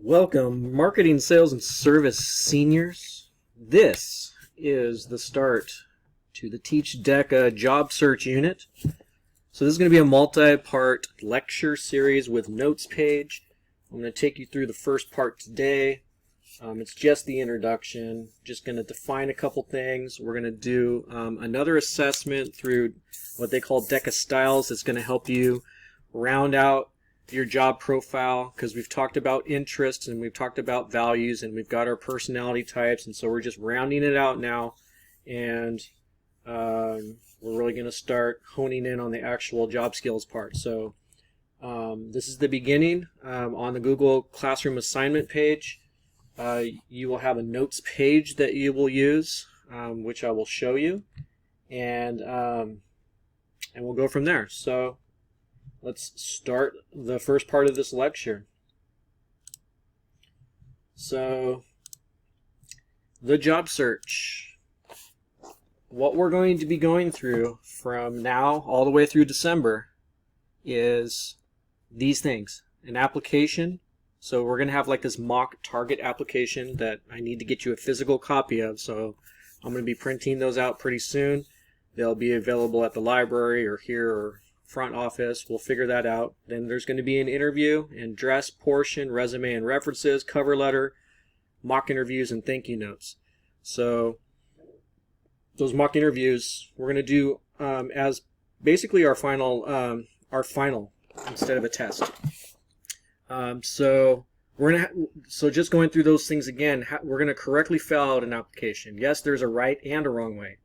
Welcome, marketing, sales, and service seniors. This is the start to the Teach Deca job search unit. So this is going to be a multi-part lecture series with notes page. I'm going to take you through the first part today. It's just the introduction. Just going to define a couple things. We're going to do another assessment through what they call Deca Styles. That's going to help you round out your job profile, because we've talked about interests and we've talked about values and we've got our personality types, and so we're just rounding it out now, and we're really going to start honing in on the actual job skills part. So this is the beginning. On the Google Classroom assignment page, you will have a notes page that you will use, which I will show you, and we'll go from there. So let's start the first part of this lecture. So, the job search. What we're going to be going through from now all the way through December is these things. An application. So we're going to have like this mock target application that I need to get you a physical copy of. So I'm going to be printing those out pretty soon. They'll be available at the library or here or front office. We'll figure that out. Then there's going to be an interview and dress portion, resume and references, cover letter, mock interviews, and thank you notes. So those mock interviews we're going to do as basically our final instead of a test. So just going through those things again, we're going to correctly fill out an application. Yes, there's a right and a wrong way.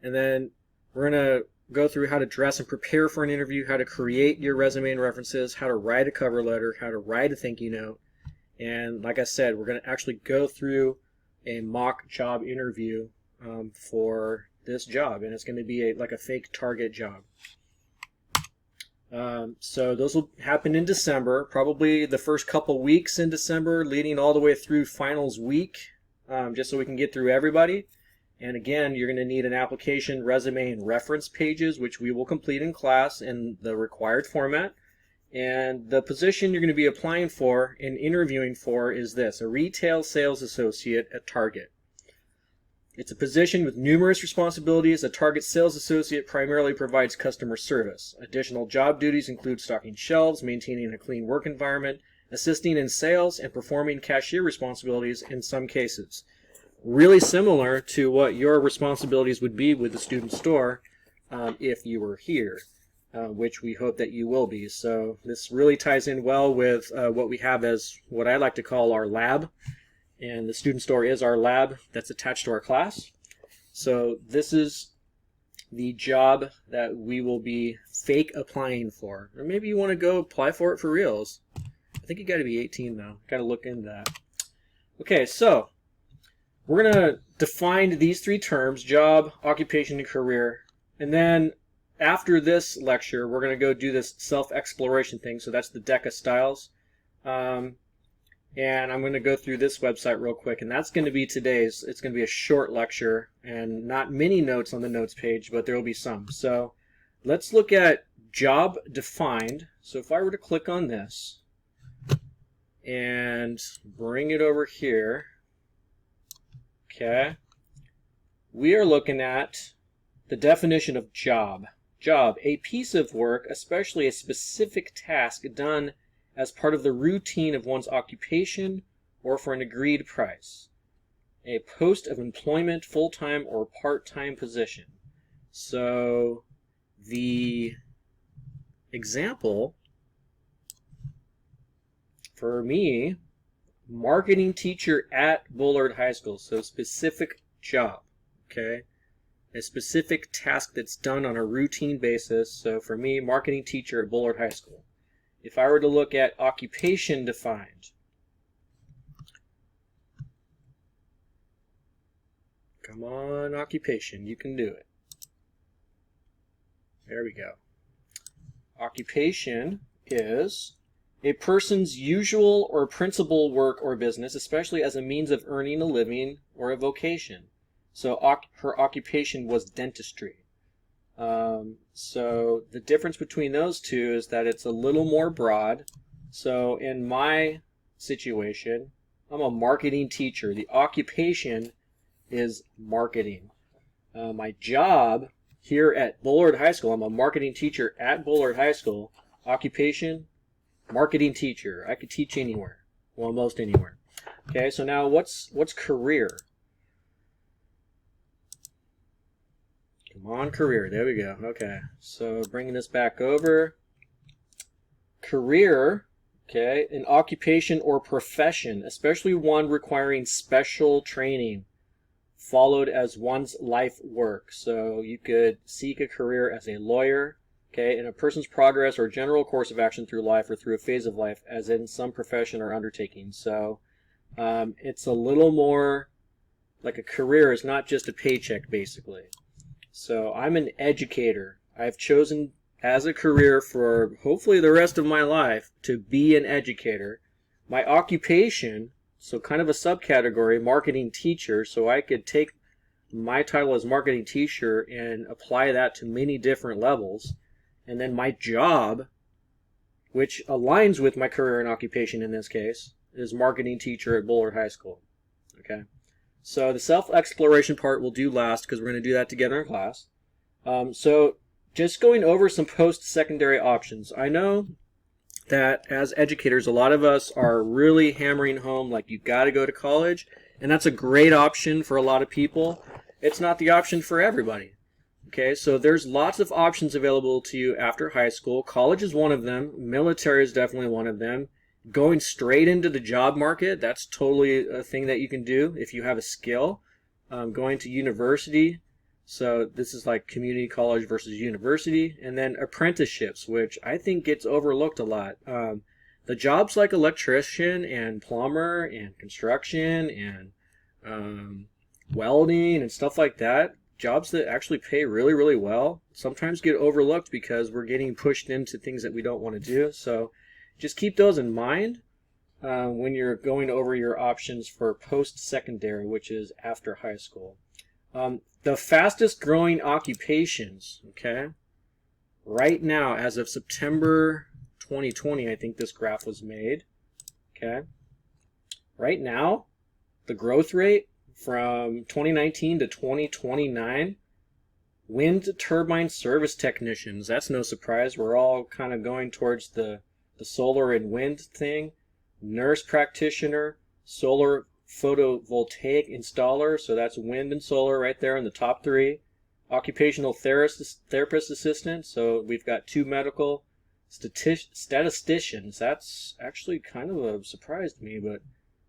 And then we're going to go through how to dress and prepare for an interview, how to create your resume and references, how to write a cover letter, how to write a thank you note. And like I said, we're going to actually go through a mock job interview for this job, and it's going to be like a fake target job. So those will happen in December, probably the first couple weeks in December, leading all the way through finals week, just so we can get through everybody. And again, you're going to need an application, resume, and reference pages, which we will complete in class in the required format. And the position you're going to be applying for and interviewing for is this: a retail sales associate at Target. It's a position with numerous responsibilities. A Target sales associate primarily provides customer service. Additional job duties include stocking shelves, maintaining a clean work environment, assisting in sales, and performing cashier responsibilities in some cases. Really similar to what your responsibilities would be with the student store if you were here, which we hope that you will be. So this really ties in well with what we have as what I like to call our lab, and the student store is our lab that's attached to our class. So this is the job that we will be fake applying for, or maybe you want to go apply for it for reals. I think you got to be 18 though. Got to look into that. Okay, so we're going to define these three terms: job, occupation, and career. And then after this lecture, we're going to go do this self-exploration thing. So that's the Deca Styles. And I'm going to go through this website real quick. And that's going to be today's. It's going to be a short lecture and not many notes on the notes page, but there will be some. So let's look at job defined. So if I were to click on this and bring it over here, okay, we are looking at the definition of job. Job, a piece of work, especially a specific task done as part of the routine of one's occupation or for an agreed price. A post of employment, full-time or part-time position. So the example for me, marketing teacher at Bullard High School. So specific job, okay? A specific task that's done on a routine basis. So for me, marketing teacher at Bullard High School. If I were to look at occupation defined, come on, occupation, you can do it. There we go. Occupation is a person's usual or principal work or business, especially as a means of earning a living or a vocation. So her occupation was dentistry. So the difference between those two is that it's a little more broad. So in my situation, I'm a marketing teacher. The occupation is marketing. My job here at Bullard High School, I'm a marketing teacher at Bullard High School. Occupation, marketing teacher. I could teach anywhere. Well, most anywhere. Okay, so now what's career? Come on, career. There we go. Okay, so bringing this back over. Career, okay, an occupation or profession, especially one requiring special training, followed as one's life work. So you could seek a career as a lawyer, okay, in a person's progress or general course of action through life or through a phase of life, as in some profession or undertaking. So it's a little more like a career is not just a paycheck, basically. So I'm an educator. I've chosen as a career for hopefully the rest of my life to be an educator. My occupation, so kind of a subcategory, marketing teacher, so I could take my title as marketing teacher and apply that to many different levels. And then my job, which aligns with my career and occupation in this case, is marketing teacher at Bullard High School. Okay, so the self-exploration part we'll do last because we're going to do that together in class. So just going over some post-secondary options. I know that as educators, a lot of us are really hammering home like you've got to go to college, and that's a great option for a lot of people. It's not the option for everybody. Okay, so there's lots of options available to you after high school. College is one of them. Military is definitely one of them. Going straight into the job market, that's totally a thing that you can do if you have a skill. Going to university, so this is like community college versus university. And then apprenticeships, which I think gets overlooked a lot. The jobs like electrician and plumber and construction and welding and stuff like that, jobs that actually pay really, really well, sometimes get overlooked because we're getting pushed into things that we don't want to do. So just keep those in mind when you're going over your options for post-secondary, which is after high school. The fastest growing occupations, okay, right now as of September 2020, I think this graph was made, okay, right now the growth rate from 2019 to 2029, wind turbine service technicians. That's no surprise. We're all kind of going towards the solar and wind thing. Nurse practitioner, solar photovoltaic installer, so that's wind and solar right there in the top three. Occupational therapist assistant, so we've got two medical. Statisticians, that's actually kind of a surprise to me, but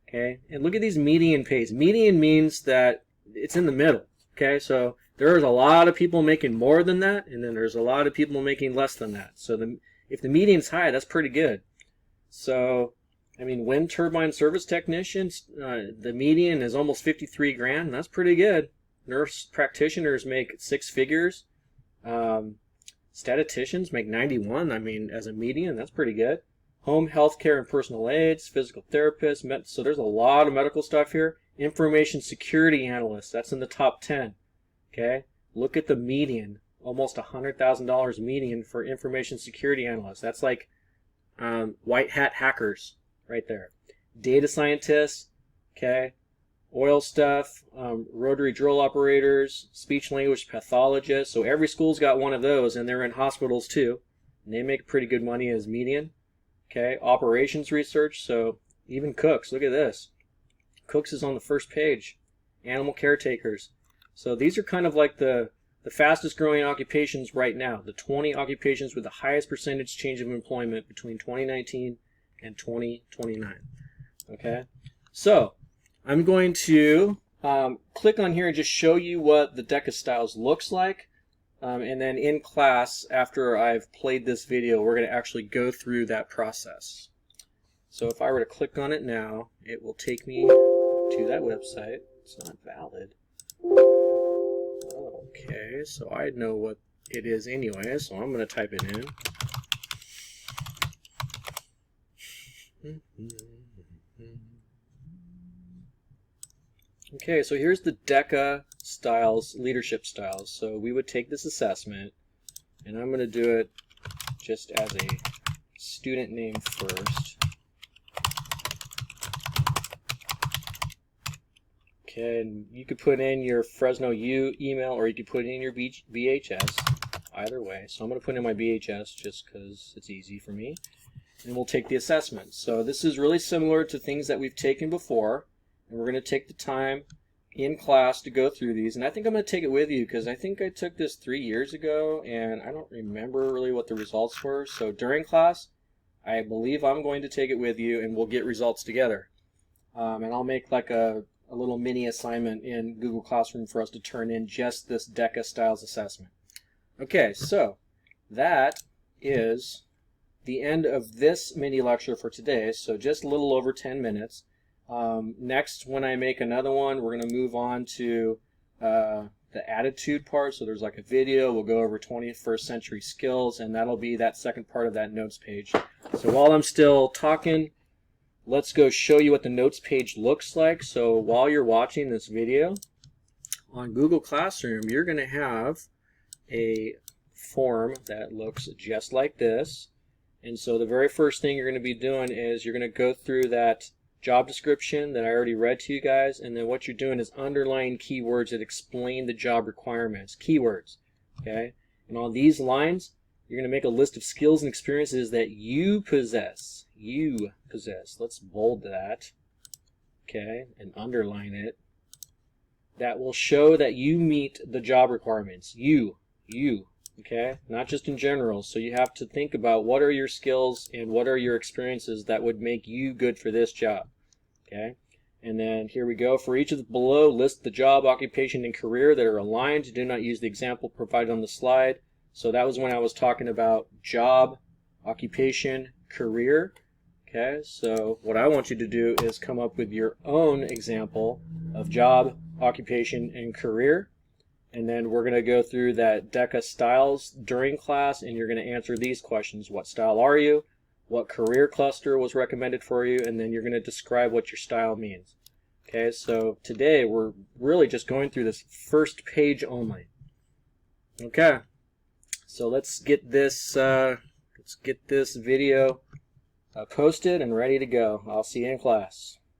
okay. And look at these median pays. Median means that it's in the middle, okay? So there's a lot of people making more than that, and then there's a lot of people making less than that. So if the median's high, that's pretty good. So, I mean, wind turbine service technicians, the median is almost 53 grand, and that's pretty good. Nurse practitioners make 6 figures. Statisticians make 91. I mean, as a median, that's pretty good. Home health care and personal aides, physical therapists, so there's a lot of medical stuff here. Information security analysts, that's in the top 10. Okay, look at the median, almost $100,000 median for information security analysts. That's like white hat hackers right there. Data scientists, okay, oil stuff, rotary drill operators, speech language pathologists. So every school's got one of those, and they're in hospitals too, and they make pretty good money as median. Okay, operations research, so even cooks, look at this. Cooks is on the first page. Animal caretakers. So these are kind of like the fastest growing occupations right now. The 20 occupations with the highest percentage change of employment between 2019 and 2029. Okay, so I'm going to click on here and just show you what the deck of styles looks like. And then in class, after I've played this video, we're going to actually go through that process. So if I were to click on it now, it will take me to that website. It's not valid. Okay, so I know what it is anyway, so I'm going to type it in. Okay, so here's the DECA styles, leadership styles. So we would take this assessment, and I'm going to do it just as a student name first. Okay, and you could put in your Fresno U email, or you could put in your BHS, either way. So I'm going to put in my BHS just because it's easy for me. And we'll take the assessment. So this is really similar to things that we've taken before, and we're going to take the time in class to go through these. And I think I'm going to take it with you because I think I took this 3 years ago and I don't remember really what the results were. So during class, I believe I'm going to take it with you and we'll get results together. And I'll make like a little mini assignment in Google Classroom for us to turn in just this DECA Styles assessment. Okay, so that is the end of this mini lecture for today, so just a little over 10 minutes. Next, when I make another one, we're going to move on to the attitude part. So there's like a video, we'll go over 21st century skills, and that'll be that second part of that notes page. So while I'm still talking, let's go show you what the notes page looks like. So while you're watching this video, on Google Classroom, you're going to have a form that looks just like this. And so the very first thing you're going to be doing is you're going to go through that job description that I already read to you guys, and then what you're doing is underlining keywords that explain the job requirements. Keywords, okay? And on these lines, you're going to make a list of skills and experiences that you possess. You possess. Let's bold that, okay, and underline it. That will show that you meet the job requirements. You, okay? Not just in general. So you have to think about what are your skills and what are your experiences that would make you good for this job, okay? And then here we go. For each of the below, list the job, occupation, and career that are aligned. Do not use the example provided on the slide. So that was when I was talking about job, occupation, career. Okay, so what I want you to do is come up with your own example of job, occupation, and career. And then we're going to go through that DECA styles during class, and you're going to answer these questions. What style are you? What career cluster was recommended for you? And then you're going to describe what your style means. Okay, so today we're really just going through this first page only. Okay, so let's get this video posted and ready to go. I'll see you in class.